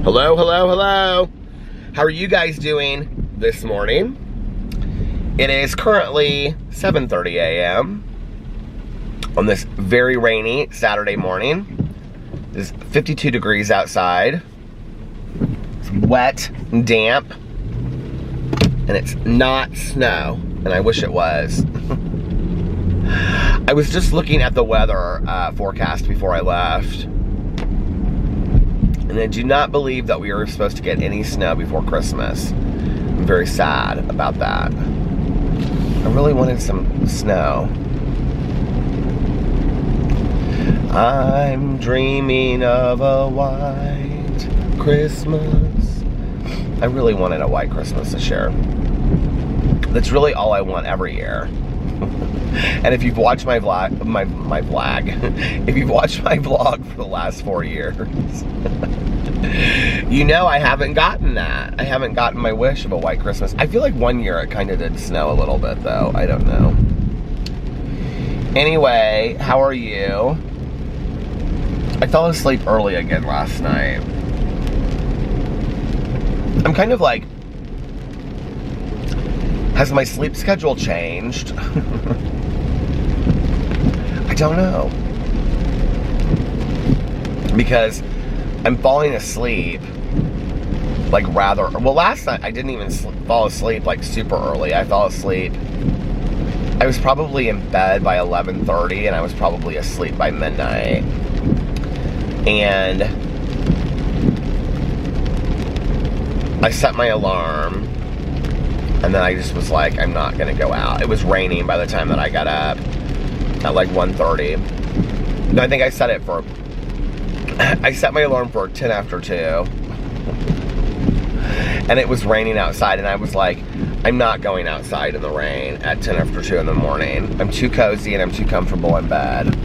Hello, hello, hello. How are you guys doing this morning? It is currently 7:30 a.m. on this very rainy Saturday morning. It's 52 degrees outside. It's wet and damp. And it's not snow. And I wish it was. I was just looking at the weather forecast before I left. And I do not believe that we are supposed to get any snow before Christmas. I'm very sad about that. I really wanted some snow. I'm dreaming of a white Christmas. I really wanted a white Christmas this year. That's really all I want every year. And if you've watched my vlog, if you've watched my vlog for the last 4 years, you know I haven't gotten that. I haven't gotten my wish of a white Christmas. I feel like one year it kind of did snow a little bit though. I don't know. Anyway, how are you? I fell asleep early again last night. I'm kind of like, has my sleep schedule changed? I don't know. Because I'm falling asleep like rather, well, last night I didn't even fall asleep like super early. I fell asleep, I was probably in bed by 11:30 and I was probably asleep by midnight. And I set my alarm and then I just was like, I'm not gonna go out. It was raining by the time that I got up at like 1:30. No, I think I set it for, I set my alarm for 10 after 2. And it was raining outside and I was like, I'm not going outside in the rain at 10 after 2 in the morning. I'm too cozy and I'm too comfortable in bed.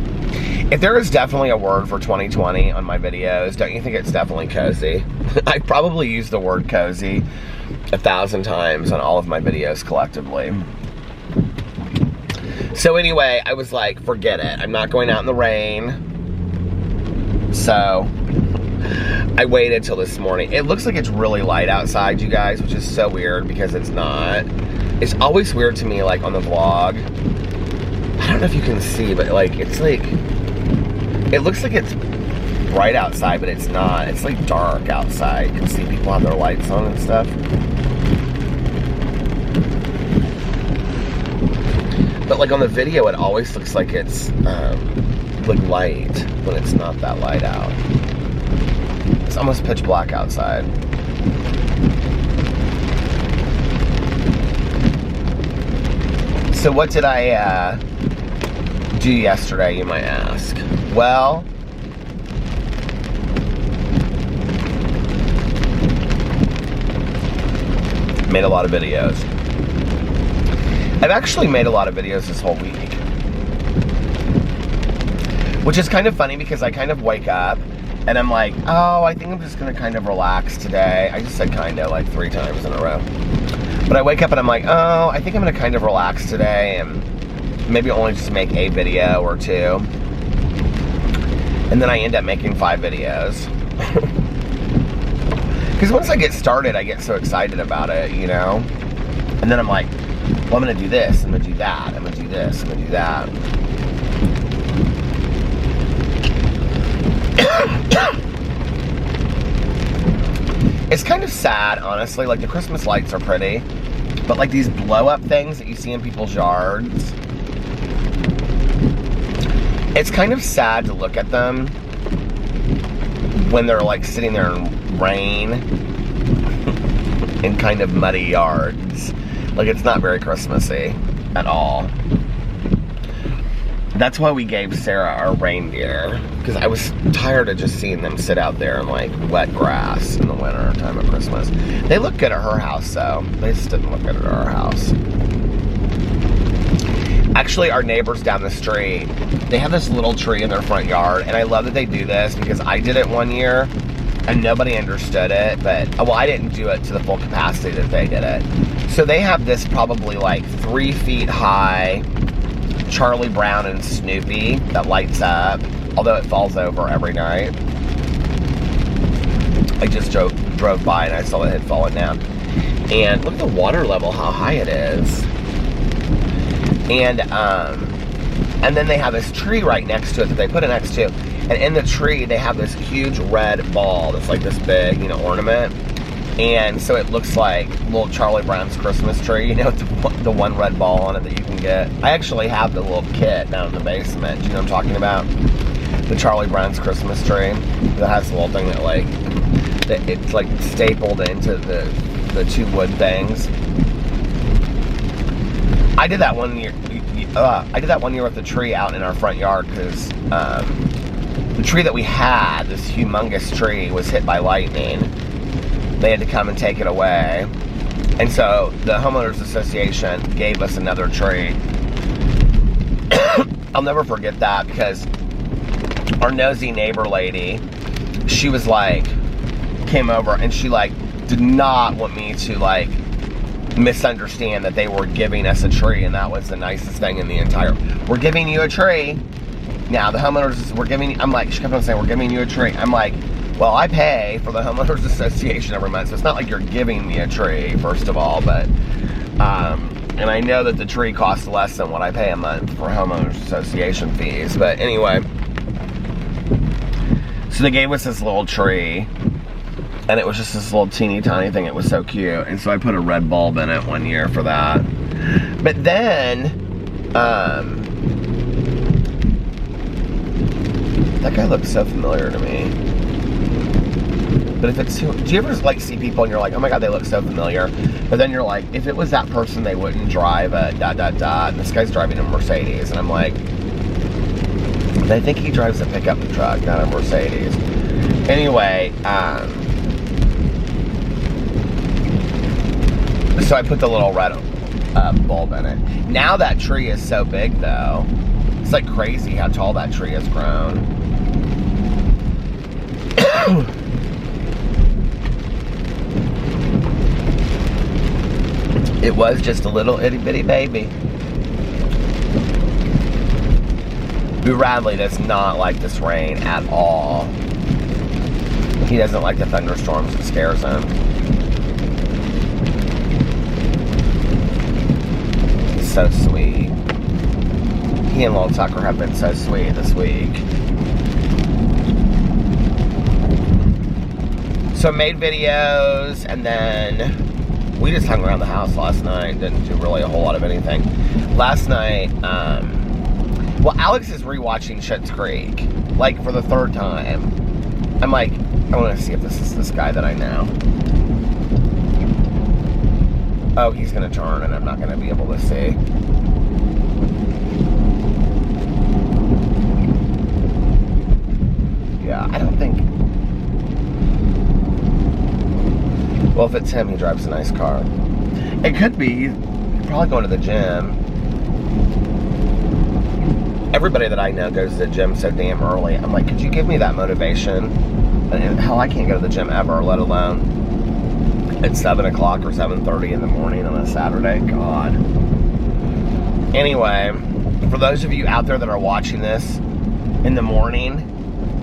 If there is definitely a word for 2020 on my videos, don't you think it's definitely cozy? I probably use the word cozy 1,000 times on all of my videos collectively. So anyway, I was like, forget it. I'm not going out in the rain. So I waited till this morning. It looks like it's really light outside, you guys, which is so weird because it's not. It's always weird to me, like on the vlog. I don't know if you can see, but like, it's like, it looks like it's bright outside, but it's not. It's like dark outside. You can see people have their lights on and stuff. But like on the video, it always looks like it's like light when it's not that light out. It's almost pitch black outside. So what did I do yesterday, you might ask? Well, made a lot of videos. I've actually made a lot of videos this whole week. Which is kind of funny because I kind of wake up and I'm like, oh, I think I'm just gonna kind of relax today. I just said kinda like 3 times in a row. But I wake up and I'm like, oh, I think I'm gonna kind of relax today and maybe only just make a video or 2. And then I end up making 5 videos. Because once I get started, I get so excited about it, you know? And then I'm like, well, I'm gonna do this, I'm gonna do that, I'm gonna do this, I'm gonna do that. It's kind of sad, honestly. Like, the Christmas lights are pretty, but like these blow-up things that you see in people's yards, it's kind of sad to look at them when they're like sitting there in rain in kind of muddy yards. Like, it's not very Christmassy at all. That's why we gave Sarah our reindeer, because I was tired of just seeing them sit out there in like wet grass in the winter time of Christmas. They look good at her house though. They just didn't look good at our house. Actually, our neighbors down the street, they have this little tree in their front yard, and I love that they do this because I did it one year and nobody understood it, but, well, I didn't do it to the full capacity that they did it. So they have this probably like 3 feet high Charlie Brown and Snoopy that lights up, although it falls over every night. I just drove by and I saw it had fallen down. And look at the water level, how high it is. And then they have this tree right next to it that they put it next to. And in the tree, they have this huge red ball that's like this big, you know, ornament. And so it looks like little Charlie Brown's Christmas tree, you know, with the one red ball on it that you can get. I actually have the little kit down in the basement. Do you know what I'm talking about? The Charlie Brown's Christmas tree that has the little thing that like, it's like stapled into the two wood things. I did that one year. I did that one year with the tree out in our front yard because the tree that we had, this humongous tree, was hit by lightning. They had to come and take it away. And so the homeowners association gave us another tree. I'll never forget that because our nosy neighbor lady, she was like, came over and she like did not want me to like misunderstand that they were giving us a tree, and that was the nicest thing in the entire, we're giving you a tree. Now the homeowners, we're giving, I'm like, she kept on saying, we're giving you a tree. I'm like, well, I pay for the homeowners association every month, so it's not like you're giving me a tree, first of all, but, and I know that the tree costs less than what I pay a month for homeowners association fees, but anyway, so they gave us this little tree, and it was just this little teeny tiny thing. It was so cute. And so I put a red bulb in it one year for that. But then, that guy looks so familiar to me. But if it's, do you ever like see people and you're like, oh my God, they look so familiar. But then you're like, if it was that person, they wouldn't drive a ... And this guy's driving a Mercedes. And I'm like, I think he drives a pickup truck, not a Mercedes. Anyway, so I put the little red bulb in it. Now that tree is so big though. It's like crazy how tall that tree has grown. It was just a little itty bitty baby. Boo Radley does not like this rain at all. He doesn't like the thunderstorms. It scares him. So sweet. He and Little Tucker have been so sweet this week. So I made videos, and then we just hung around the house last night. Didn't do really a whole lot of anything. Last night, well, Alex is rewatching Schitt's Creek, like for the third time. I'm like, I want to see if this is this guy that I know. Oh, he's going to turn and I'm not going to be able to see. Yeah, I don't think... Well, if it's him, he drives a nice car. It could be. He's probably going to the gym. Everybody that I know goes to the gym so damn early. I'm like, could you give me that motivation? And hell, I can't go to the gym ever, let alone at 7 o'clock or 7:30 in the morning on a Saturday. God. Anyway, for those of you out there that are watching this in the morning,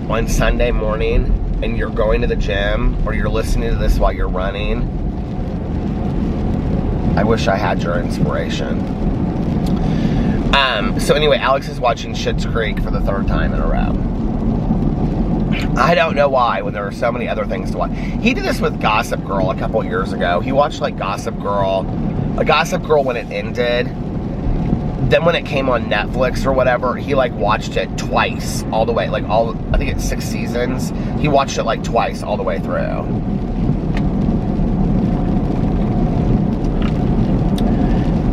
on Sunday morning, and you're going to the gym, or you're listening to this while you're running, I wish I had your inspiration. So anyway, Alex is watching Schitt's Creek for the third time in a row. I don't know why, when there are so many other things to watch. He did this with Gossip Girl a couple years ago. He watched like Gossip Girl when it ended. Then when it came on Netflix or whatever, he like watched it twice all the way. Like I think it's 6 seasons. He watched it like twice all the way through.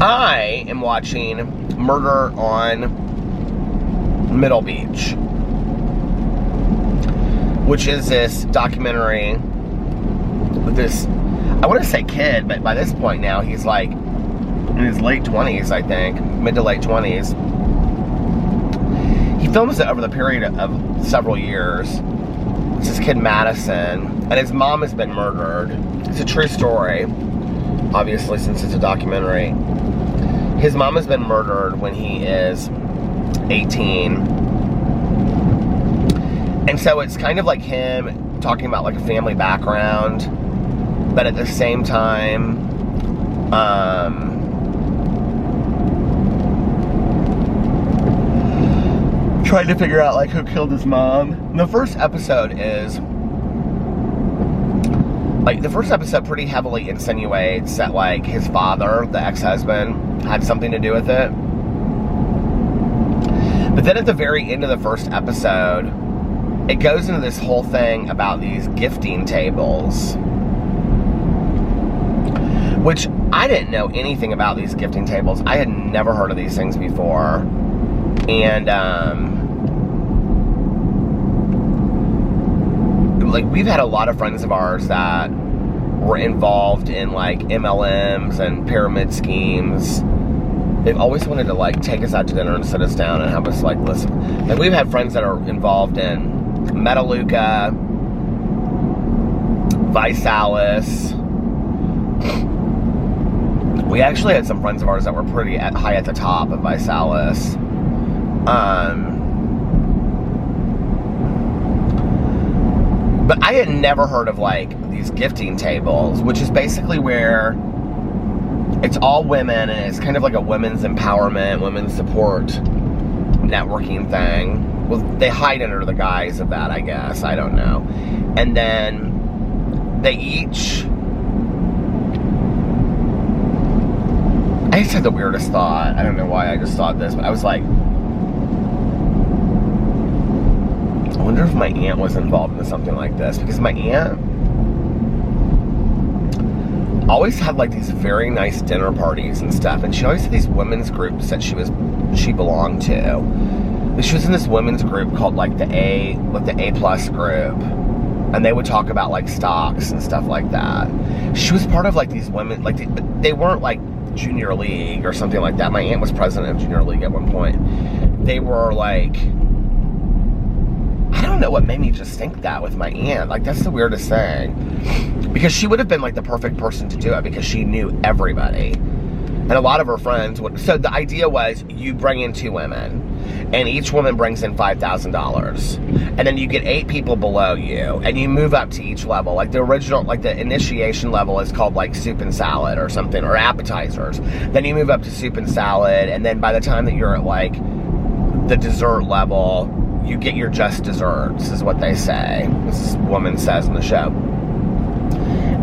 I am watching Murder on Middle Beach, which is this documentary with this, I want to say kid, but by this point now he's like in his late 20s, I think, mid to late 20s. He films it over the period of several years. It's this kid Madison, and his mom has been murdered. It's a true story, obviously, since it's a documentary. His mom has been murdered when he is 18. And so it's kind of like him talking about like a family background, but at the same time, trying to figure out like who killed his mom. The first episode pretty heavily insinuates that like his father, the ex-husband, had something to do with it. But then at the very end of the first episode, it goes into this whole thing about these gifting tables, which I didn't know anything about these gifting tables. I had never heard of these things before. And like we've had a lot of friends of ours that were involved in like MLMs and pyramid schemes. They've always wanted to like take us out to dinner and sit us down and have us like listen. And we've had friends that are involved in Metaluca, Visalis. We actually had some friends of ours that were pretty high at the top of Visalis. But I had never heard of like these gifting tables, which is basically where it's all women and it's kind of like a women's empowerment, women's support networking thing. Well, they hide under the guise of that, I guess. I don't know. And then they each... I just had the weirdest thought. I don't know why I just thought this, but I was like, I wonder if my aunt was involved in something like this. Because my aunt always had like these very nice dinner parties and stuff. And she always had these women's groups that she belonged to. She was in this women's group called like the A plus group. And they would talk about like stocks and stuff like that. She was part of like these women, like they weren't like Junior League or something like that. My aunt was president of Junior League at one point. They were like, I don't know what made me just think that with my aunt. Like, that's the weirdest thing. Because she would have been like the perfect person to do it because she knew everybody. And a lot of her friends would. So the idea was you bring in 2 women. And each woman brings in $5,000. And then you get 8 people below you. And you move up to each level. Like the original, like the initiation level is called like soup and salad or something. Or appetizers. Then you move up to soup and salad. And then by the time that you're at like the dessert level, you get your just desserts, is what they say. This woman says in the show.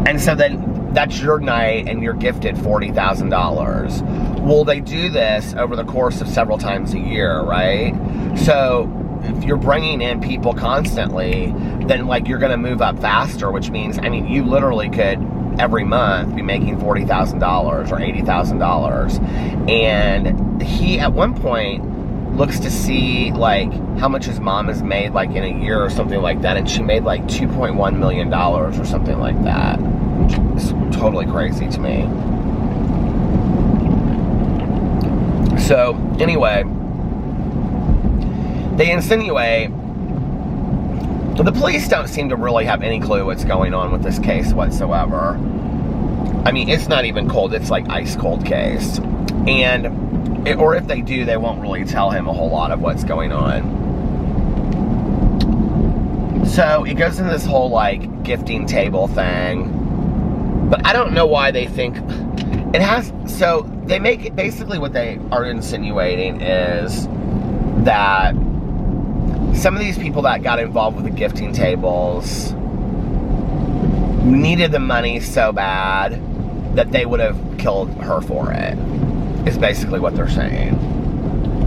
And so then that's your night and you're gifted $40,000. Well, they do this over the course of several times a year, right? So if you're bringing in people constantly, then like you're going to move up faster, which means, I mean, you literally could every month be making $40,000 or $80,000. And he at one point looks to see like how much his mom has made like in a year or something like that, and she made like $2.1 million or something like that, which is totally crazy to me. So anyway, they insinuate the police don't seem to really have any clue what's going on with this case whatsoever. I mean, it's not even cold, it's like ice cold case. And or if they do, they won't really tell him a whole lot of what's going on. So it goes into this whole like gifting table thing. But I don't know why they think it has. So they make it basically what they are insinuating is that some of these people that got involved with the gifting tables needed the money so bad that they would have killed her for it. Is basically what they're saying.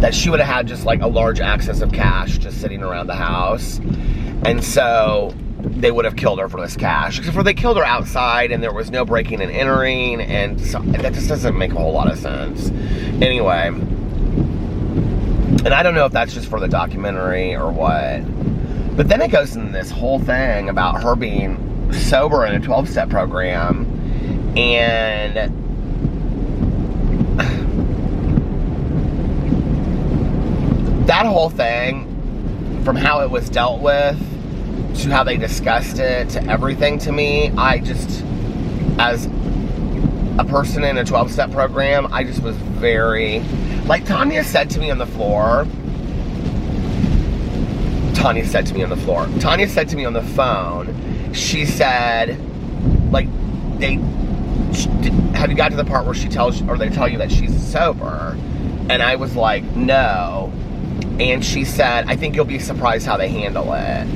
That she would have had just like a large excess of cash just sitting around the house. And so they would have killed her for this cash. Except for they killed her outside and there was no breaking and entering. And so that just doesn't make a whole lot of sense. Anyway. And I don't know if that's just for the documentary or what. But then it goes into this whole thing about her being sober in a 12-step program. And that whole thing, from how it was dealt with, to how they discussed it, to everything to me, I just, as a person in a 12-step program, I just was very, like Tanya said to me on the floor, Tanya said to me on the floor. Tanya said to me on the phone, she said, like, have you got to the part where they tell you that she's sober? And I was like, no. And she said, I think you'll be surprised how they handle it.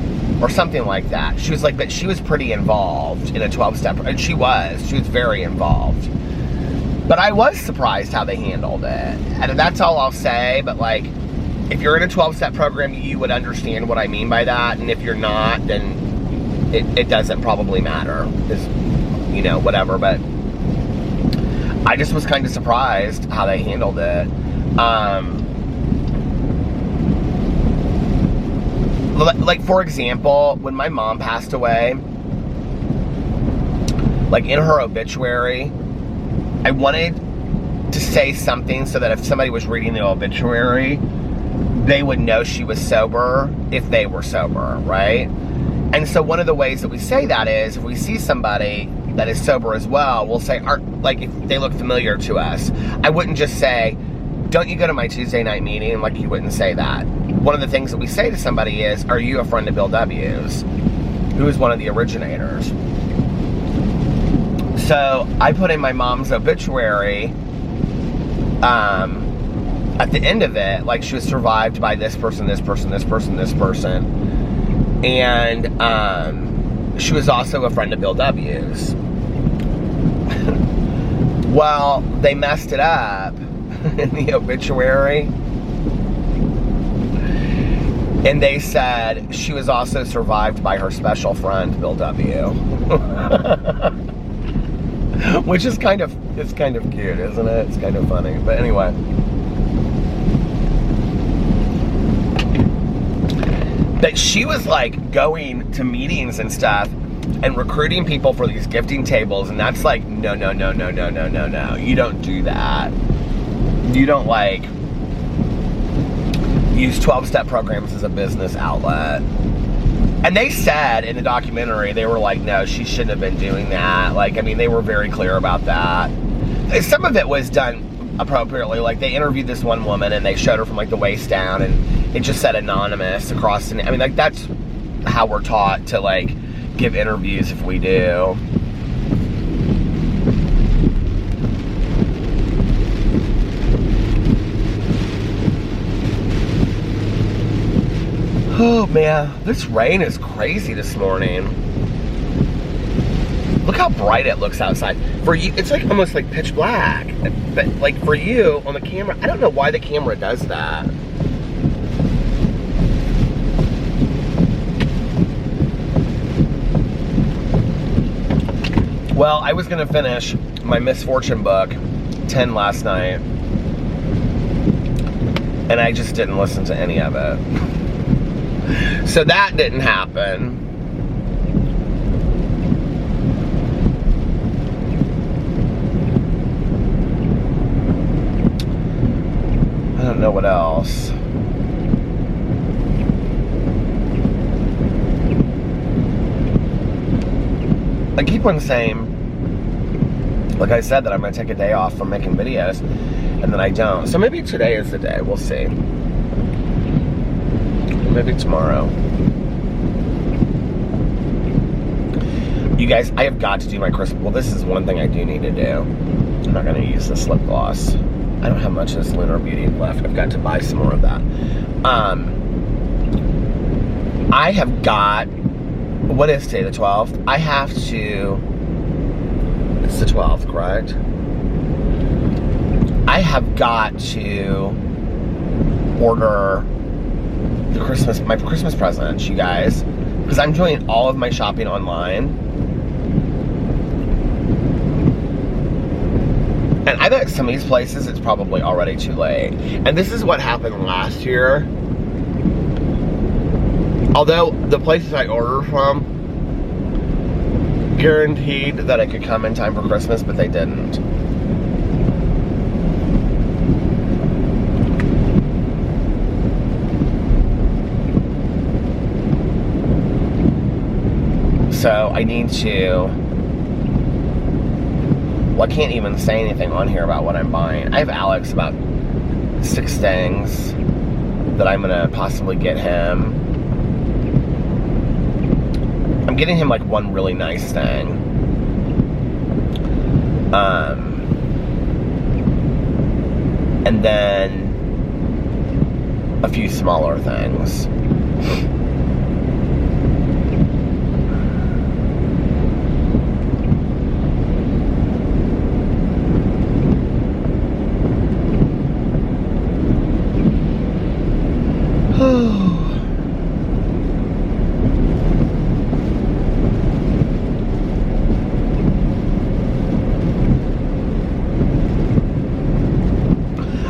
Or something like that. She was like, but she was pretty involved in a 12-step, and she was very involved. But I was surprised how they handled it. And that's all I'll say, but like, if you're in a 12-step program, you would understand what I mean by that, and if you're not, then it doesn't probably matter. It's, you know, whatever, but I just was kind of surprised how they handled it. Like, for example, when my mom passed away, like, in her obituary, I wanted to say something so that if somebody was reading the obituary, they would know she was sober if they were sober, right? And so one of the ways that we say that is, if we see somebody that is sober as well, we'll say, like, if they look familiar to us. I wouldn't just say, don't you go to my Tuesday night meeting? Like, you wouldn't say that. One of the things that we say to somebody is, are you a friend of Bill W.'s? Who is one of the originators? So I put in my mom's obituary, at the end of it, like, she was survived by this person, this person, this person, this person. And she was also a friend of Bill W.'s. Well, they messed it up in the obituary. And they said she was also survived by her special friend, Bill W. Which is it's kind of cute, isn't it? It's kind of funny. But anyway. But she was like going to meetings and stuff and recruiting people for these gifting tables, and that's like, no. You don't do that. You don't, like, use 12-step programs as a business outlet. And they said in the documentary, they were like, no, she shouldn't have been doing that. Like, I mean, they were very clear about that. Some of it was done appropriately. Like, they interviewed this one woman and they showed her from, like, the waist down, and it just said anonymous across the, I mean, like, that's how we're taught to, like, give interviews if we do. Oh man, this rain is crazy this morning. Look how bright it looks outside. For you, it's like almost like pitch black. But like for you on the camera, I don't know why the camera does that. Well, I was gonna finish my Misfortune book, 10 last night, and I just didn't listen to any of it. So that didn't happen. I don't know what else. I keep on saying, like I said, that I'm going to take a day off from making videos, and then I don't. So maybe today is the day. We'll see. Maybe tomorrow. You guys, I have got to do my Christmas. Well, this is one thing I do need to do. I'm not going to use this lip gloss. I don't have much of this Lunar Beauty left. I've got to buy some more of that. I have got, what is today, the 12th? I have to, it's the 12th, correct? I have got to order my Christmas presents, you guys, because I'm doing all of my shopping online. And I bet some of these places it's probably already too late. And this is what happened last year. Although the places I ordered from guaranteed that it could come in time for Christmas, but they didn't. So I need to, well, I can't even say anything on here about what I'm buying. I have Alex about 6 things that I'm going to possibly get him. getting him like one really nice thing. And then a few smaller things.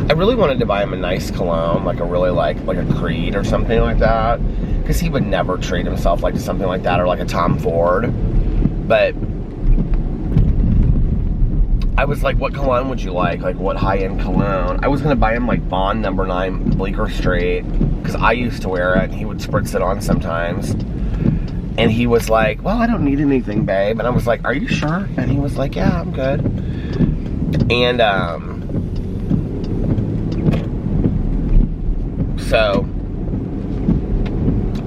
I really wanted to buy him a nice cologne, like a really like a Creed or something like that, because he would never treat himself like to something like that, or like a Tom Ford. But I was like, what cologne would you like? Like, what high-end cologne? I was gonna buy him like Monn No. 9 Bleecker Street, because I used to wear it, and he would spritz it on sometimes. And he was like, well, I don't need anything, babe. And I was like, are you sure? And he was like, yeah, I'm good. And so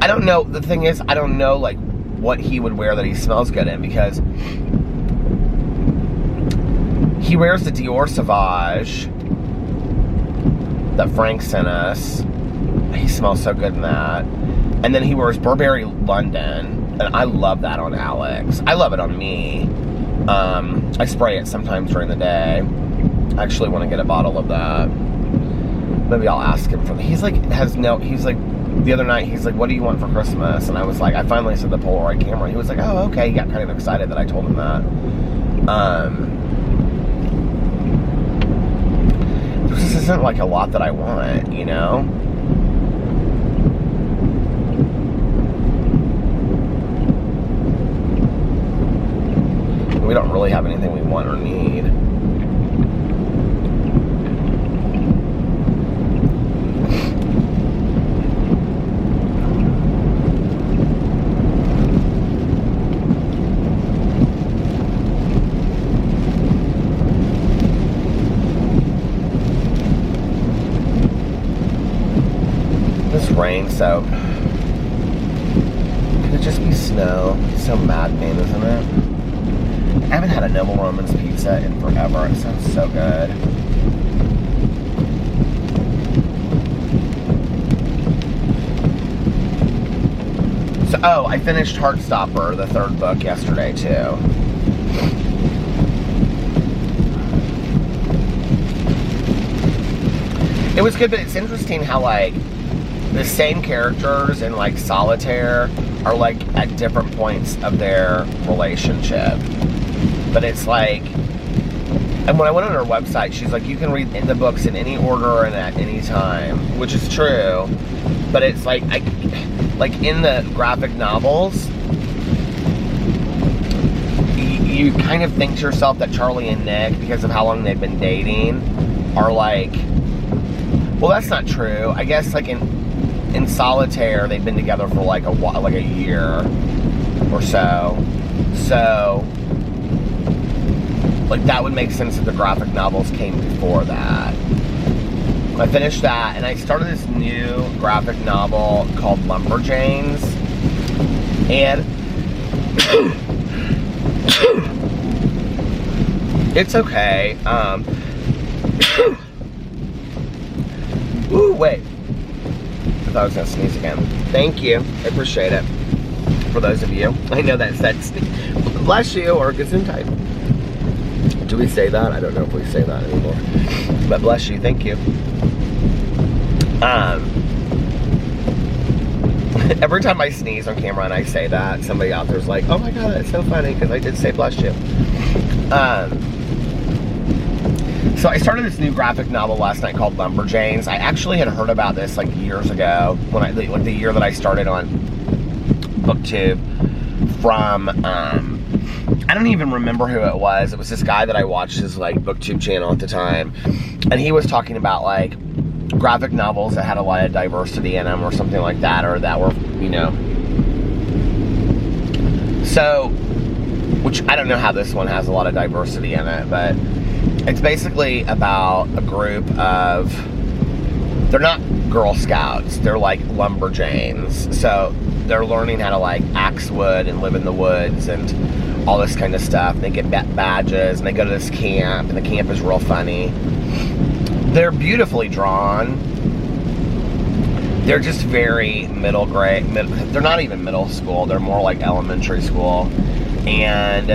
I don't know. The thing is, I don't know like what he would wear that he smells good in, because he wears the Dior Sauvage that Frank sent us. He smells so good in that. And then he wears Burberry London, and I love that on Alex. I love it on me. I spray it sometimes during the day. I actually want to get a bottle of that. Maybe I'll ask him for. He's like the other night. He's like, "What do you want for Christmas?" And I was like, I finally said the Polaroid camera. He was like, "Oh, okay." He got kind of excited that I told him that. This isn't like a lot that I want, you know. We don't really have anything we want or need. This rain, so could it just be snow? It's so maddening, isn't it? I haven't had a Noble Roman's pizza in forever. It sounds so good. So, oh, I finished Heartstopper, the third book, yesterday, too. It was good, but it's interesting how, like, the same characters in, like, Solitaire are, like, at different points of their relationship. But it's like, and when I went on her website, she's like, you can read the books in any order and at any time, which is true. But it's like, like in the graphic novels, you kind of think to yourself that Charlie and Nick, because of how long they've been dating, are like, well, that's not true. I guess like in Solitaire, they've been together for like a year or so. So, like, that would make sense if the graphic novels came before that. I finished that, and I started this new graphic novel called Lumberjanes. And it's okay. Ooh, wait. I thought I was going to sneeze again. Thank you. I appreciate it. For those of you. I know that said bless you or gesundheit. Do we say that? I don't know if we say that anymore. But bless you. Thank you. Every time I sneeze on camera and I say that, somebody out there's like, oh my god, that's so funny, because I did say bless you. So I started this new graphic novel last night called Lumberjanes. I actually had heard about this like years ago, when like the year that I started on BookTube, from I don't even remember who it was. It was this guy that I watched his like BookTube channel at the time, and he was talking about like graphic novels that had a lot of diversity in them or something like that, or that were, you know, so, which I don't know how this one has a lot of diversity in it, but it's basically about a group of, they're not Girl Scouts, they're like Lumberjanes. So they're learning how to like axe wood and live in the woods and all this kind of stuff. They get badges and they go to this camp, and the camp is real funny. They're beautifully drawn. They're just very middle grade. They're not even middle school. They're more like elementary school. And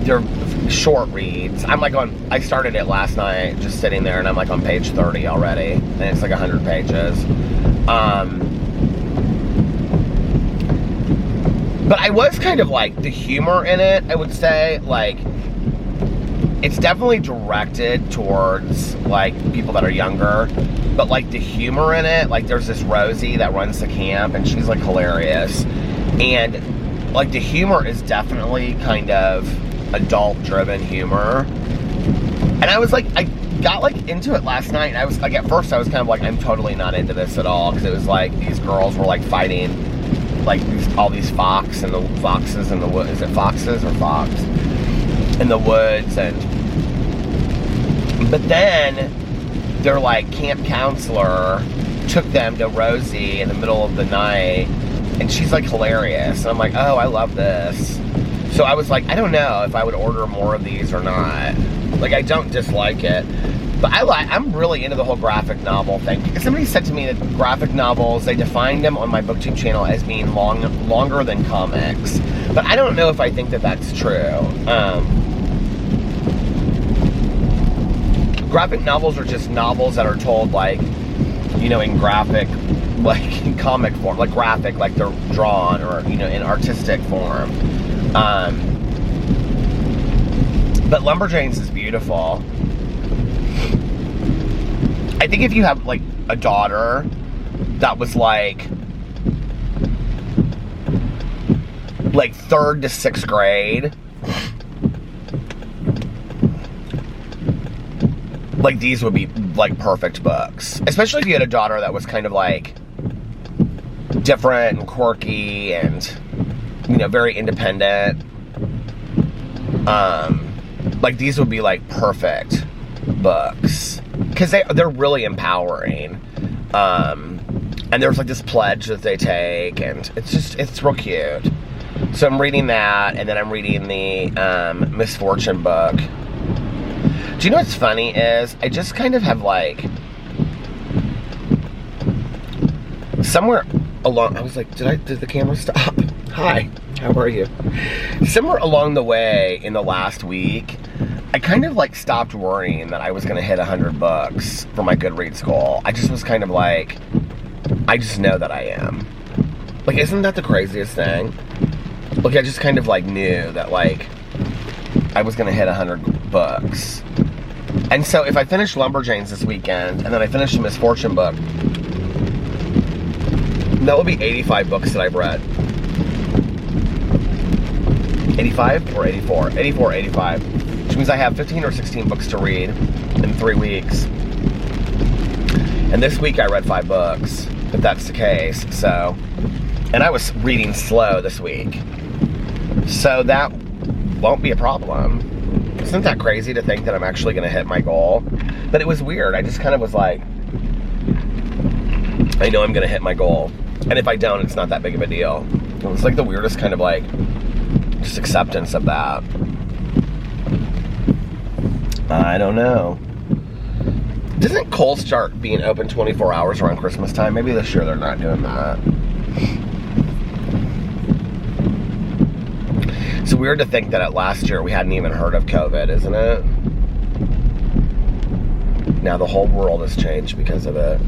they're short reads. I started it last night, just sitting there, and I'm like on page 30 already. And it's like 100 pages. But I was kind of like, the humor in it, I would say, like, it's definitely directed towards, like, people that are younger, but, like, the humor in it, like, there's this Rosie that runs the camp, and she's, like, hilarious, and, like, the humor is definitely kind of adult-driven humor, and I was, like, I got, like, into it last night, and I was, like, at first I was kind of, like, I'm totally not into this at all, because it was, like, these girls were, like, fighting, like, all these foxes in the woods, is it foxes or fox? In the woods, but then their like camp counselor took them to Rosie in the middle of the night, and she's like hilarious, and I'm like, oh, I love this. So I was like, I don't know if I would order more of these or not. Like, I don't dislike it, but I'm really into the whole graphic novel thing. Somebody said to me that graphic novels, they defined them on my booktube channel as being longer than comics, but I don't know if I think that that's true. Graphic novels are just novels that are told, like, you know, in graphic, like, in comic form, like graphic, like they're drawn, or, you know, in artistic form. But Lumberjanes is beautiful. I think if you have, like, a daughter that was, like 3rd to 6th grade, like, these would be, like, perfect books. Especially if you had a daughter that was kind of, like, different and quirky and, you know, very independent. Like, these would be, like, perfect books. Because they're really empowering. And there's, like, this pledge that they take, and it's real cute. So I'm reading that, and then I'm reading the Misfortune book. Do you know what's funny is, I just kind of have, like, somewhere along, I was like, did the camera stop? Hi, how are you? Somewhere along the way in the last week, I kind of, like, stopped worrying that I was going to hit 100 books for my Goodreads goal. I just was kind of like, I just know that I am. Like, isn't that the craziest thing? Like, I just kind of, like, knew that, like, I was going to hit 100 books. And so if I finish Lumberjanes this weekend, and then I finish the Misfortune book, that will be 85 books that I've read. 85 or 84? 84, 85. Which means I have 15 or 16 books to read in 3 weeks. And this week I read 5 books, if that's the case. So, and I was reading slow this week. So that won't be a problem. Isn't that crazy to think that I'm actually going to hit my goal? But it was weird. I just kind of was like, I know I'm going to hit my goal. And if I don't, it's not that big of a deal. It was like the weirdest kind of, like, just acceptance of that. I don't know. Doesn't Kohl's start being open 24 hours around Christmas time? Maybe this year they're not doing that. It's weird to think that last year we hadn't even heard of COVID, isn't it? Now the whole world has changed because of it.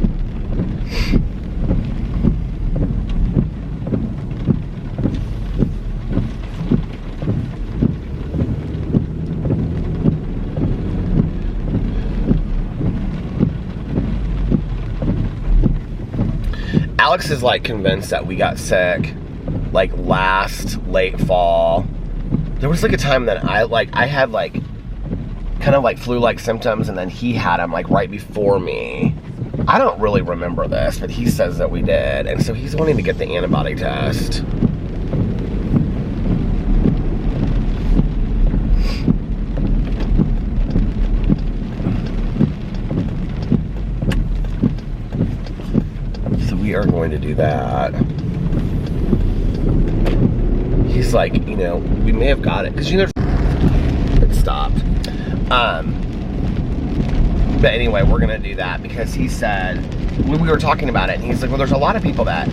Alex is, like, convinced that we got sick, like, late fall. There was, like, a time that I had, like, kind of, like, flu-like symptoms, and then he had them, like, right before me. I don't really remember this, but he says that we did, and so he's wanting to get the antibody test. So we are going to do that. he's like, you know, we may have got it. Because, you know, it stopped. But anyway, we're going to do that because he said, we were talking about it, and he's like, well, there's a lot of people that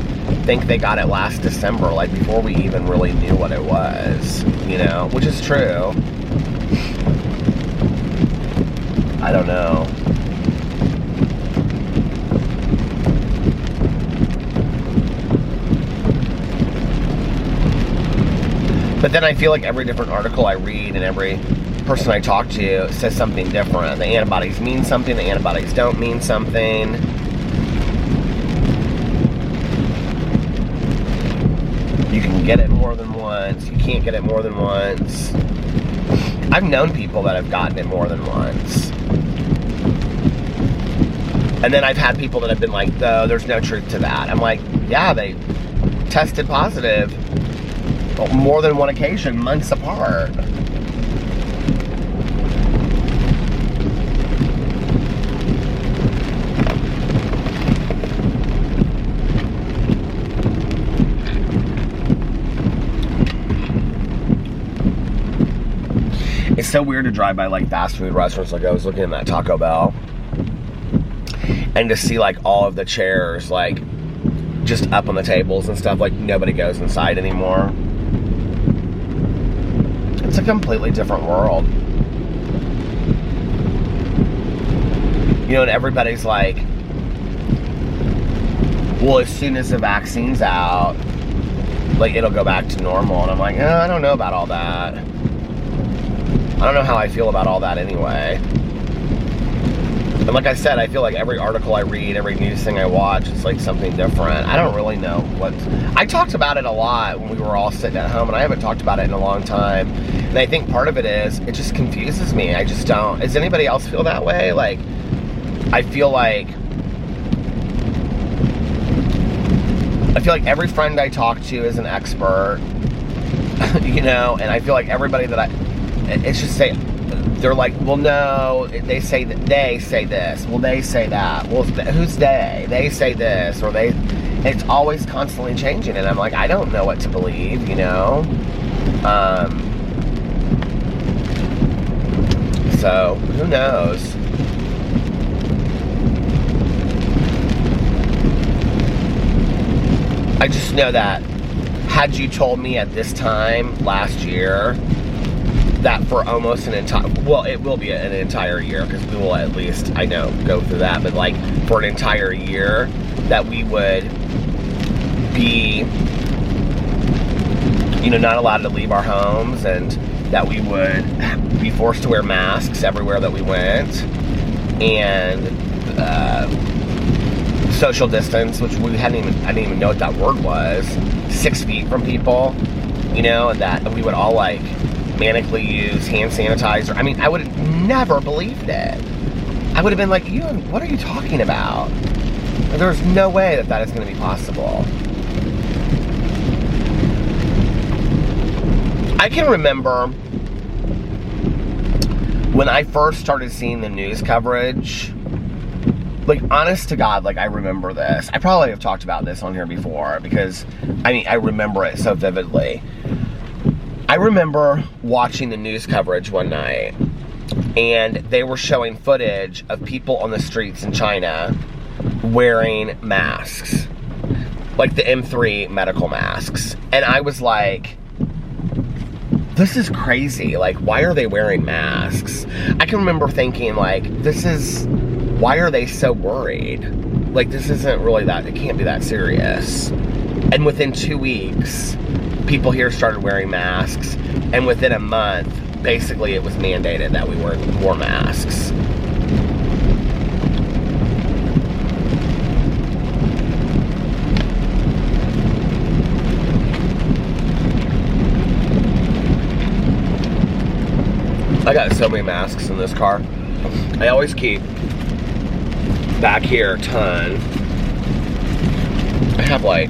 think they got it last December, like before we even really knew what it was, you know, which is true. I don't know. But then I feel like every different article I read and every person I talk to says something different. The antibodies mean something, the antibodies don't mean something. You can get it more than once, you can't get it more than once. I've known people that have gotten it more than once. And then I've had people that have been like, no, there's no truth to that. I'm like, yeah, they tested positive on more than one occasion, months apart. It's so weird to drive by like fast food restaurants. Like I was looking at that Taco Bell and to see like all of the chairs like just up on the tables and stuff, like nobody goes inside anymore. It's a completely different world. You know, and everybody's like, well, as soon as the vaccine's out, like it'll go back to normal. And I'm like, I don't know about all that. I don't know how I feel about all that anyway. And like I said, I feel like every article I read, every news thing I watch, it's like something different. I don't really know what... I talked about it a lot when we were all sitting at home, and I haven't talked about it in a long time. And I think part of it is, it just confuses me. I just don't... Does anybody else feel that way? Like, I feel like every friend I talk to is an expert, you know, and I feel like everybody that it's just they're like, well, no, they say this, well, they say that, well, who's they? They say this, or it's always constantly changing, and I'm like, I don't know what to believe, you know? So, who knows? I just know that had you told me at this time last year that for almost an entire, well, it will be an entire year because we will at least, I know, go through that, but like for an entire year that we would be, you know, not allowed to leave our homes, and that we would be forced to wear masks everywhere that we went, and social distance, which I didn't even know what that word was, 6 feet from people, you know, and that we would all like manically use hand sanitizer. I mean, I would have never believed it. I would have been like, what are you talking about? There's no way that is going to be possible. I can remember when I first started seeing the news coverage, like, honest to God, like, I remember this. I probably have talked about this on here before because, I mean, I remember it so vividly. I remember watching the news coverage one night, and they were showing footage of people on the streets in China wearing masks, like the M3 medical masks. And I was like, this is crazy. Like, why are they wearing masks? I can remember thinking, like, why are they so worried? Like, this isn't really that, it can't be that serious. And within 2 weeks, people here started wearing masks, and within a month, basically it was mandated that we wore masks. I got so many masks in this car. I always keep back here a ton. I have like,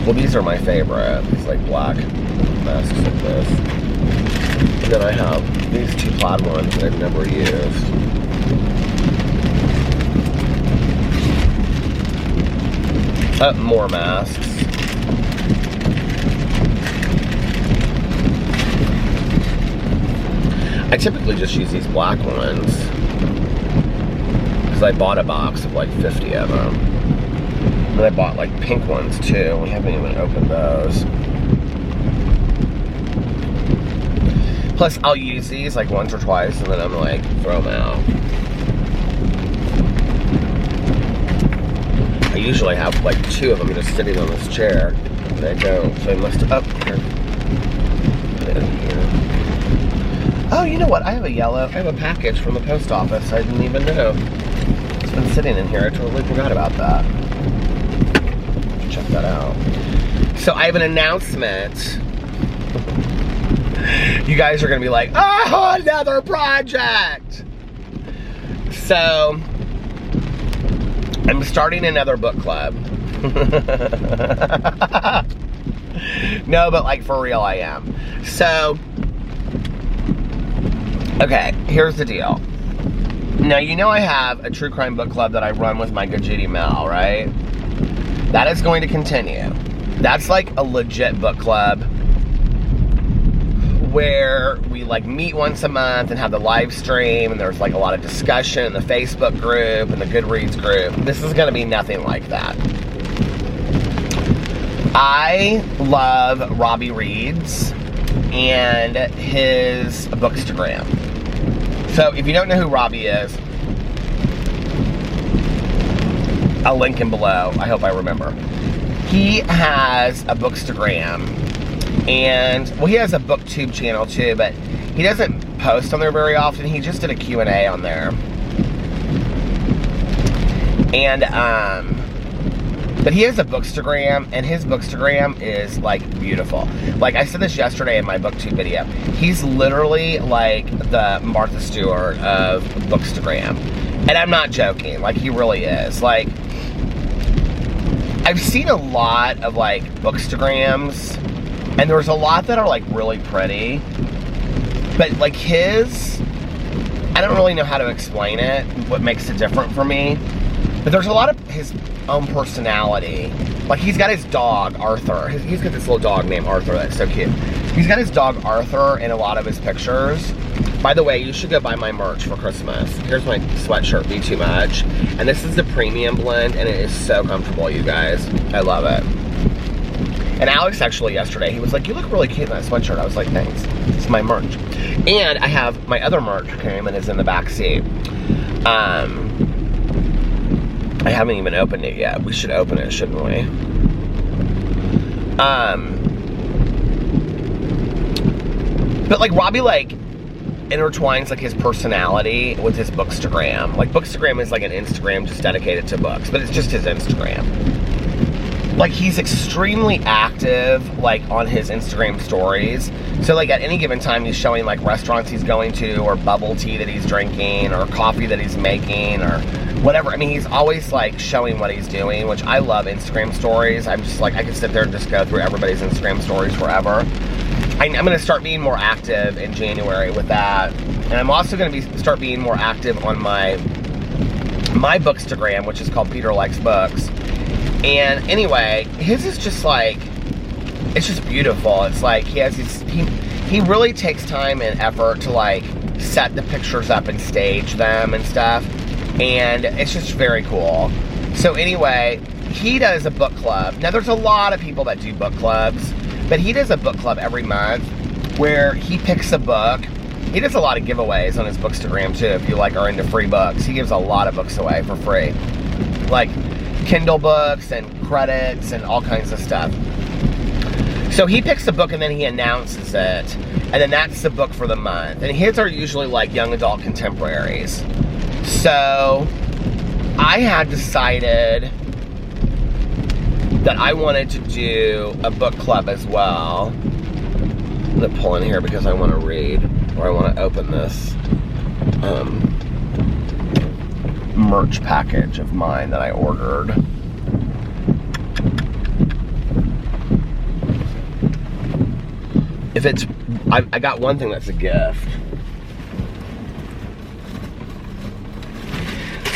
well, these are my favorite. These like black masks like this. And then I have these 2 plaid ones that I've never used. More masks. I typically just use these black ones because I bought a box of like 50 of them. And I bought like pink ones too. We haven't even opened those. Plus, I'll use these like once or twice and then I'm like, throw them out. I usually have like 2 of them just sitting on this chair. But I don't, so I must, here. Put it in here. Oh, you know what? I have a package from the post office. I didn't even know. It's been sitting in here. I totally forgot about that. Check that out. So I have an announcement. You guys are gonna be like, oh, another project. So I'm starting another book club. No, but like for real I am. So, okay, here's the deal. Now, you know I have a true crime book club that I run with my good Judy Mel, right? That is going to continue. That's like a legit book club where we like meet once a month and have the live stream, and there's like a lot of discussion in the Facebook group and the Goodreads group. This is going to be nothing like that. I love Robbie Reed's and his Bookstagram. So if you don't know who Robbie is, I'll link him below. I hope I remember. He has a Bookstagram, and well, he has a BookTube channel too, but he doesn't post on there very often. He just did a Q&A on there. And but he has a Bookstagram, and his Bookstagram is like beautiful. Like I said this yesterday in my BookTube video. He's literally like the Martha Stewart of Bookstagram. And I'm not joking, like he really is. Like, I've seen a lot of like Bookstagrams, and there's a lot that are like really pretty. But like his, I don't really know how to explain it, what makes it different for me. But there's a lot of his own personality. Like he's got his dog, Arthur. He's got this little dog named Arthur that's so cute. He's got his dog, Arthur, in a lot of his pictures. By the way, you should go buy my merch for Christmas. Here's my sweatshirt, Be Too Much. And this is the premium blend, and it is so comfortable, you guys. I love it. And Alex actually yesterday, he was like, you look really cute in that sweatshirt. I was like, thanks. It's my merch. And I have my other merch came and is in the back seat. I haven't even opened it yet. We should open it, shouldn't we? But like Robbie like intertwines like his personality with his Bookstagram. Like Bookstagram is like an Instagram just dedicated to books, but it's just his Instagram. Like he's extremely active like on his Instagram stories. So like at any given time he's showing like restaurants he's going to, or bubble tea that he's drinking, or coffee that he's making, or whatever. I mean, he's always like showing what he's doing, which I love Instagram stories. I'm just like, I could sit there and just go through everybody's Instagram stories forever. I'm going to start being more active in January with that. And I'm also going to start being more active on my Bookstagram, which is called Peter Likes Books. And anyway, his is just like, it's just beautiful. It's like he has these, he really takes time and effort to like set the pictures up and stage them and stuff. And it's just very cool. So anyway, he does a book club. Now there's a lot of people that do book clubs, but he does a book club every month where he picks a book. He does a lot of giveaways on his Bookstagram too, if you like are into free books. He gives a lot of books away for free. Like Kindle books and credits and all kinds of stuff. So he picks a book and then he announces it. And then that's the book for the month. And his are usually like young adult contemporaries. So I had decided that I wanted to do a book club as well. I'm gonna pull in here because I want to read, or I want to open this merch package of mine that I ordered. If it's, I got one thing that's a gift.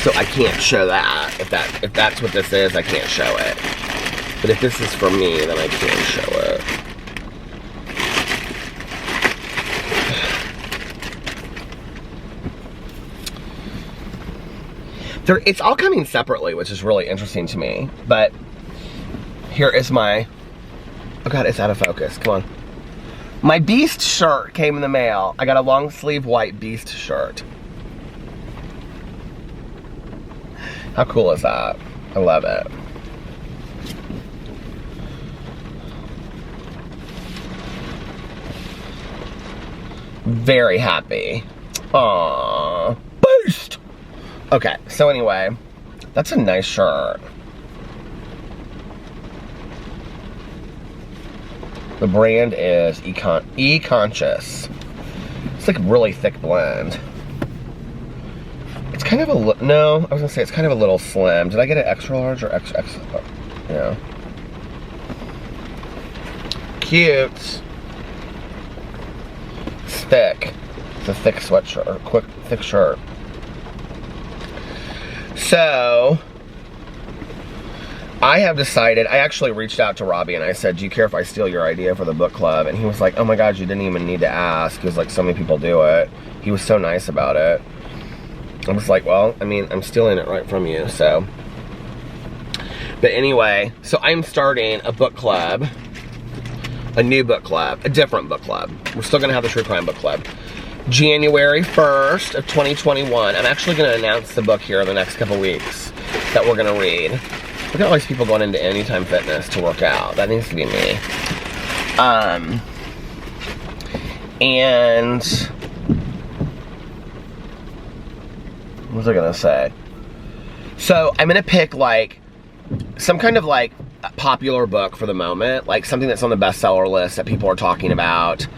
So I can't show that. If that's what this is, I can't show it. But if this is for me, then I can show it. It's all coming separately, which is really interesting to me. But here is my, oh God, it's out of focus, come on. My Beast shirt came in the mail. I got a long sleeve white Beast shirt. How cool is that? I love it. Very happy. Aww. Boost! Okay, so anyway, that's a nice shirt. The brand is E-Conscious. It's like a really thick blend. It's kind of a, no, I was gonna say it's kind of a little slim. Did I get an extra large or extra? Yeah. Cute. It's thick. It's a thick sweatshirt, or thick shirt. So, I have decided, I actually reached out to Robbie and I said, do you care if I steal your idea for the book club? And he was like, oh my God, you didn't even need to ask. He was like, so many people do it. He was so nice about it. I was like, well, I mean, I'm stealing it right from you, so. But anyway, so I'm starting a book club. A new book club, a different book club. We're still gonna have the True Crime Book Club. January 1st of 2021. I'm actually gonna announce the book here in the next couple weeks that we're gonna read. Look at all these people going into Anytime Fitness to work out. That needs to be me. And what was I gonna say? So I'm gonna pick like some kind of like popular book for the moment, like something that's on the bestseller list that people are talking about.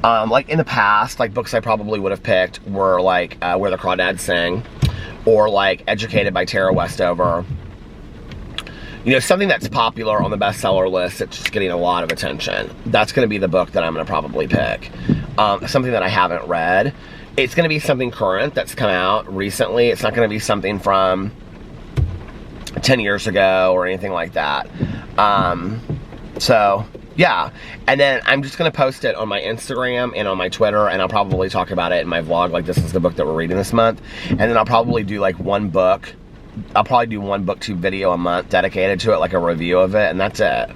Like in the past, like books I probably would have picked were like Where the Crawdads Sing, or like Educated by Tara Westover. You know, something that's popular on the bestseller list that's just getting a lot of attention. That's going to be the book that I'm going to probably pick. Something that I haven't read. It's going to be something current that's come out recently. It's not going to be something from 10 years ago or anything like that. So, yeah. And then I'm just going to post it on my Instagram and on my Twitter, and I'll probably talk about it in my vlog, like this is the book that we're reading this month. And then I'll probably do like one book. I'll probably do one booktube video a month dedicated to it, like a review of it, and that's it.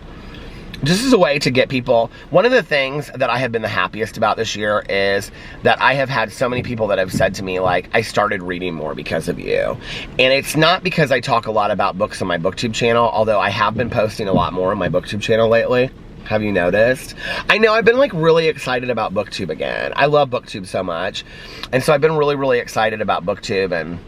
Just as a way to get people, one of the things that I have been the happiest about this year is that I have had so many people that have said to me, like, I started reading more because of you. And it's not because I talk a lot about books on my booktube channel, although I have been posting a lot more on my booktube channel lately. Have you noticed? I know, I've been like really excited about booktube again. I love booktube so much. And so I've been really, really excited about booktube and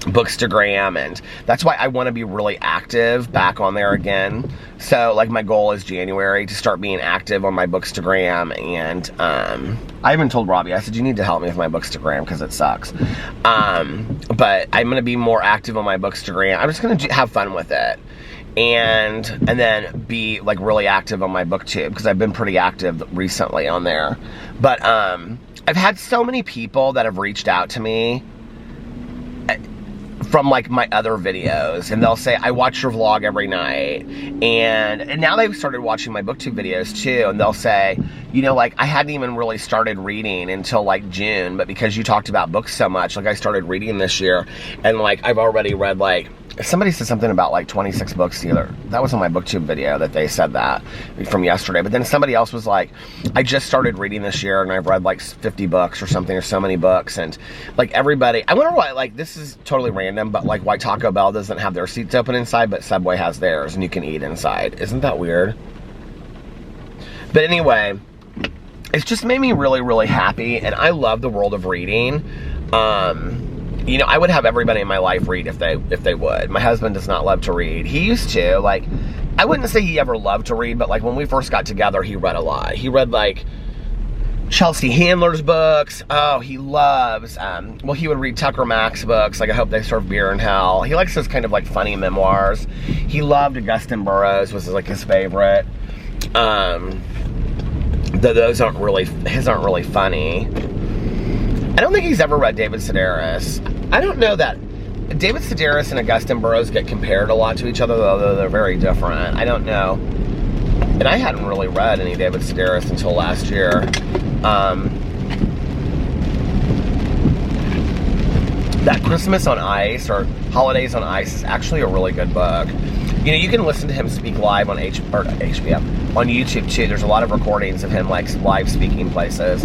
Bookstagram, and that's why I want to be really active back on there again. So like my goal is January to start being active on my Bookstagram, and I even told Robbie, I said, you need to help me with my Bookstagram because it sucks. But I'm going to be more active on my Bookstagram. I'm just going to have fun with it. And then be like really active on my booktube because I've been pretty active recently on there. But I've had so many people that have reached out to me from like my other videos, and they'll say, I watch your vlog every night, and now they've started watching my booktube videos too, and they'll say, you know, like I hadn't even really started reading until like June, but because you talked about books so much, like I started reading this year, and like I've already read like, somebody said something about like 26 books the other, that was on my booktube video that they said that from yesterday, but then somebody else was like, I just started reading this year and I've read like 50 books or something, or so many books, and like everybody, I wonder why, like this is totally random, but like why Taco Bell doesn't have their seats open inside, but Subway has theirs and you can eat inside. Isn't that weird? But anyway, it's just made me really, really happy, and I love the world of reading. You know, I would have everybody in my life read if they would. My husband does not love to read. He used to, like, I wouldn't say he ever loved to read, but like when we first got together, he read a lot. He read like Chelsea Handler's books. Oh, he loves, well, he would read Tucker Mack's books, like I Hope They Serve Beer in Hell. He likes those kind of like funny memoirs. He loved Augustin Burroughs, was like his favorite. Those aren't really, his aren't really funny. I don't think he's ever read David Sedaris. I don't know that David Sedaris and Augustin Burroughs get compared a lot to each other, though they're very different. I don't know. And I hadn't really read any David Sedaris until last year. That Christmas on Ice or Holidays on Ice is actually a really good book. You know, you can listen to him speak live on HBO, on YouTube too. There's a lot of recordings of him like live speaking places.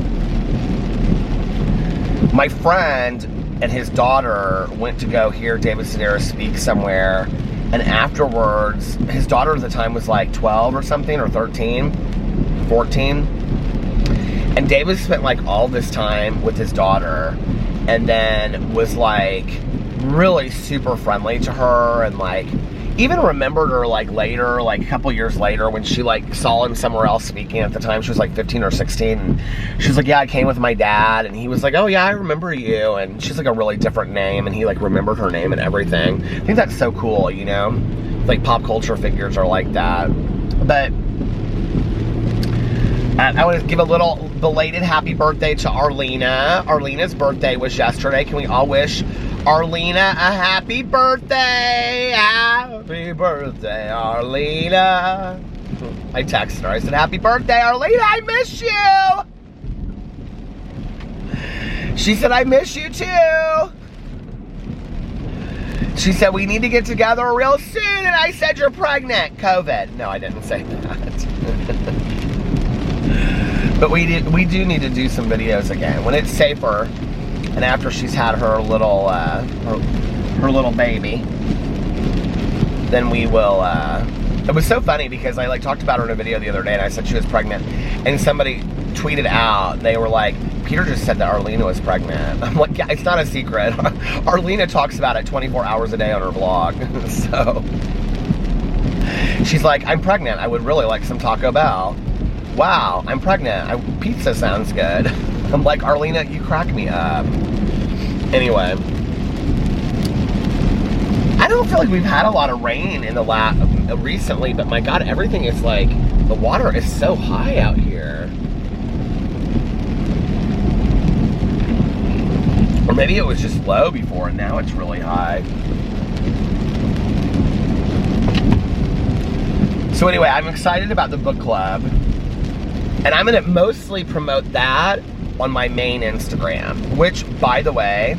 My friend and his daughter went to go hear David Sedaris speak somewhere, and afterwards, his daughter at the time was like 12 or something, or 13, 14. And David spent like all this time with his daughter, and then was like really super friendly to her, and like even remembered her like later, like a couple years later, when she like saw him somewhere else speaking. At the time she was like 15 or 16, and she was like, yeah, I came with my dad, and he was like, oh yeah, I remember you. And she's like a really different name, and he like remembered her name and everything. I think that's so cool, you know, like pop culture figures are like that. But I want to give a little belated happy birthday to Arlena. Arlena's birthday was yesterday. Can we all wish Arlena a happy birthday? Happy birthday, Arlena. I texted her. I said, happy birthday, Arlena. I miss you. She said, I miss you too. She said, we need to get together real soon. And I said, you're pregnant. COVID. No, I didn't say that. But we do need to do some videos again when it's safer, and after she's had her little her little baby. Then we will. It was so funny because I like talked about her in a video the other day, and I said she was pregnant, and somebody tweeted out, they were like, Peter just said that Arlena was pregnant. I'm like, yeah, it's not a secret. Arlena talks about it 24 hours a day on her vlog. So she's like, I'm pregnant. I would really like some Taco Bell. Wow, I'm pregnant. Pizza sounds good. I'm like, Arlena, you crack me up. Anyway, I don't feel like we've had a lot of rain in the recently, but my God, everything is like, the water is so high out here. Or maybe it was just low before and now it's really high. So anyway, I'm excited about the book club. And I'm going to mostly promote that on my main Instagram, which, by the way,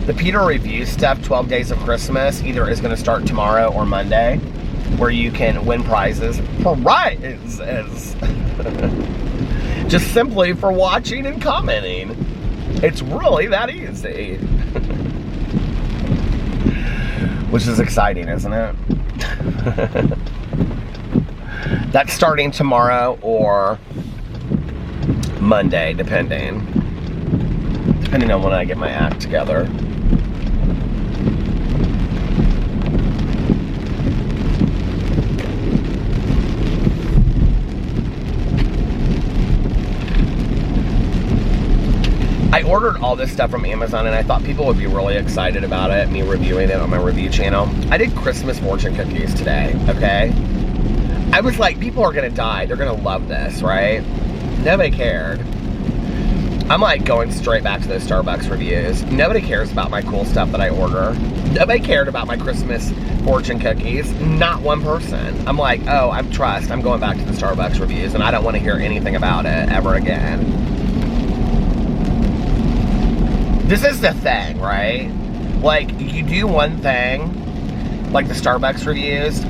the Peter Review stuff, 12 Days of Christmas, either is going to start tomorrow or Monday, where you can win prizes. Prizes! Just simply for watching and commenting. It's really that easy. Which is exciting, isn't it? That's starting tomorrow or Monday, depending on when I get my act together. I ordered all this stuff from Amazon, and I thought people would be really excited about it, me reviewing it on my review channel. I did Christmas fortune cookies today, okay? I was like, people are gonna die. They're gonna love this, right? Nobody cared. I'm like going straight back to those Starbucks reviews. Nobody cares about my cool stuff that I order. Nobody cared about my Christmas fortune cookies. Not one person. I'm like, oh, I'm going back to the Starbucks reviews, and I don't want to hear anything about it ever again. This is the thing, right? Like, you do one thing, like the Starbucks reviews,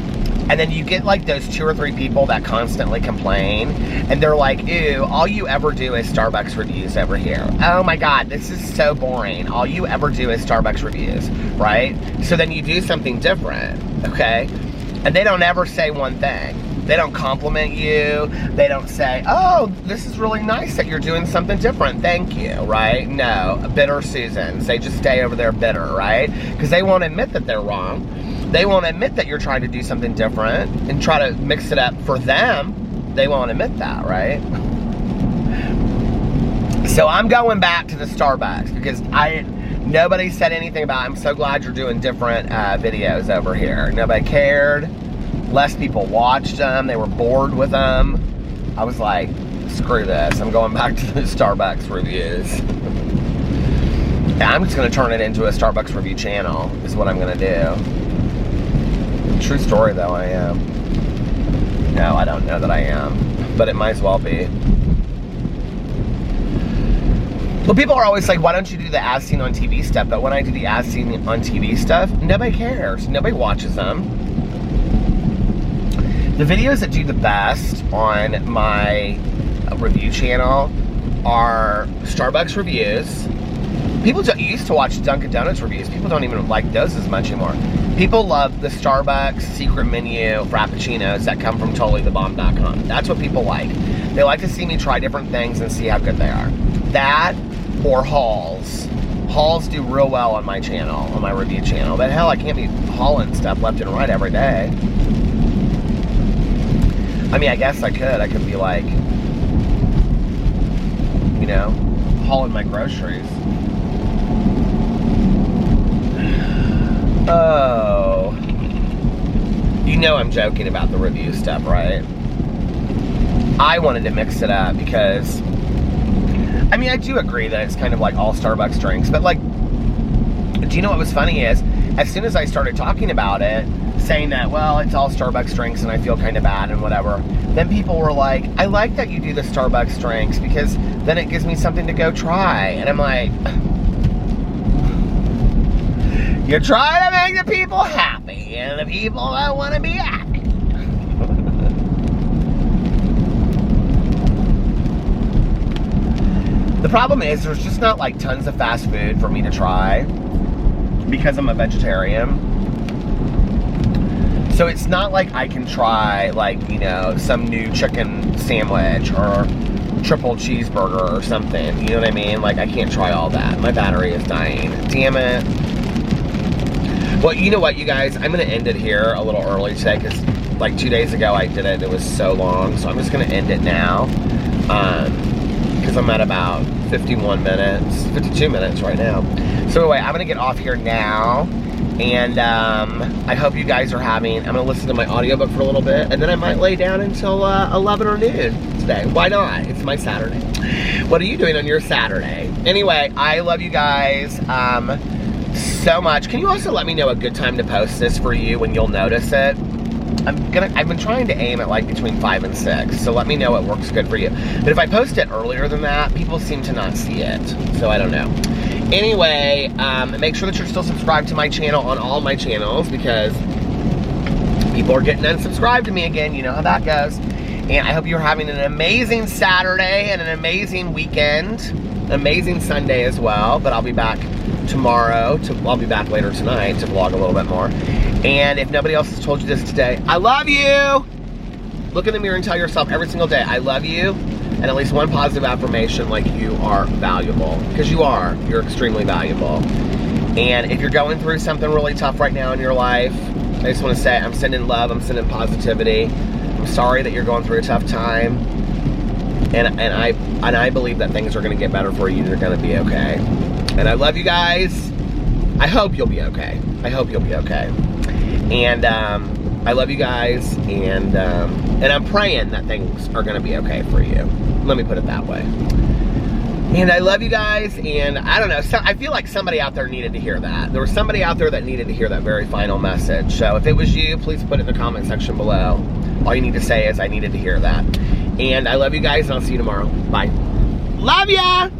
and then you get like those 2 or 3 people that constantly complain, and they're like, ew, all you ever do is Starbucks reviews over here. Oh my God, this is so boring. All you ever do is Starbucks reviews, right? So then you do something different, okay? And they don't ever say one thing. They don't compliment you. They don't say, oh, this is really nice that you're doing something different. Thank you, right? No, bitter Susans. They just stay over there bitter, right? Because they won't admit that they're wrong. They won't admit that you're trying to do something different and try to mix it up for them. They won't admit that, right? So I'm going back to the Starbucks because nobody said anything about, I'm so glad you're doing different videos over here. Nobody cared. Less people watched them. They were bored with them. I was like, screw this. I'm going back to the Starbucks reviews. And I'm just going to turn it into a Starbucks review channel is what I'm going to do. True story, though, I am. No, I don't know that I am. But it might as well be. Well, people are always like, why don't you do the as seen on TV stuff? But when I do the as seen on TV stuff, nobody cares. Nobody watches them. The videos that do the best on my review channel are Starbucks reviews. People used to watch Dunkin' Donuts reviews. People don't even like those as much anymore. People love the Starbucks secret menu frappuccinos that come from totallythebomb.com. That's what people like. They like to see me try different things and see how good they are. That or hauls. Hauls do real well on my channel, on my review channel. But hell, I can't be hauling stuff left and right every day. I mean, I guess I could. I could be like, you know, hauling my groceries. Oh. You know I'm joking about the review stuff, right? I wanted to mix it up because, I mean, I do agree that it's kind of like all Starbucks drinks, but like, do you know what was funny is, as soon as I started talking about it, saying that, well, it's all Starbucks drinks and I feel kind of bad and whatever, then people were like, I like that you do the Starbucks drinks because then it gives me something to go try. And I'm like, you're trying to make the people happy, and the people don't want to be happy. The problem is there's just not like tons of fast food for me to try because I'm a vegetarian. So it's not like I can try like, you know, some new chicken sandwich or triple cheeseburger or something. You know what I mean? Like I can't try all that. My battery is dying. Damn it. Well, you know what, you guys? I'm going to end it here a little early today because like 2 days ago I did it. It was so long. So I'm just going to end it now. Because I'm at about 51 minutes, 52 minutes right now. So anyway, I'm going to get off here now. And I hope you guys are having, I'm going to listen to my audiobook for a little bit. And then I might lay down until 11 or noon today. Why not? It's my Saturday. What are you doing on your Saturday? Anyway, I love you guys so much. Can you also let me know a good time to post this for you when you'll notice it? I've been trying to aim at like between 5 and 6, so let me know what works good for you. But if I post it earlier than that, people seem to not see it, so I don't know. Anyway, make sure that you're still subscribed to my channel on all my channels because people are getting unsubscribed to me again. You know how that goes. And I hope you're having an amazing Saturday and an amazing weekend, an amazing Sunday as well. But I'll be back tomorrow. I'll be back later tonight to vlog a little bit more. And if nobody else has told you this today, I love you. Look in the mirror and tell yourself every single day, I love you. And at least one positive affirmation, like you are valuable. Because you are. You're extremely valuable. And if you're going through something really tough right now in your life, I just want to say I'm sending love. I'm sending positivity. I'm sorry that you're going through a tough time. And I believe that things are going to get better for you. You're going to be okay. And I love you guys. I hope you'll be okay. I hope you'll be okay. And I love you guys, and I'm praying that things are going to be okay for you. Let me put it that way. And I love you guys, and I don't know, I feel like somebody out there needed to hear that. There was somebody out there that needed to hear that very final message. So if it was you, please put it in the comment section below. All you need to say is, I needed to hear that. And I love you guys, and I'll see you tomorrow. Bye. Love ya!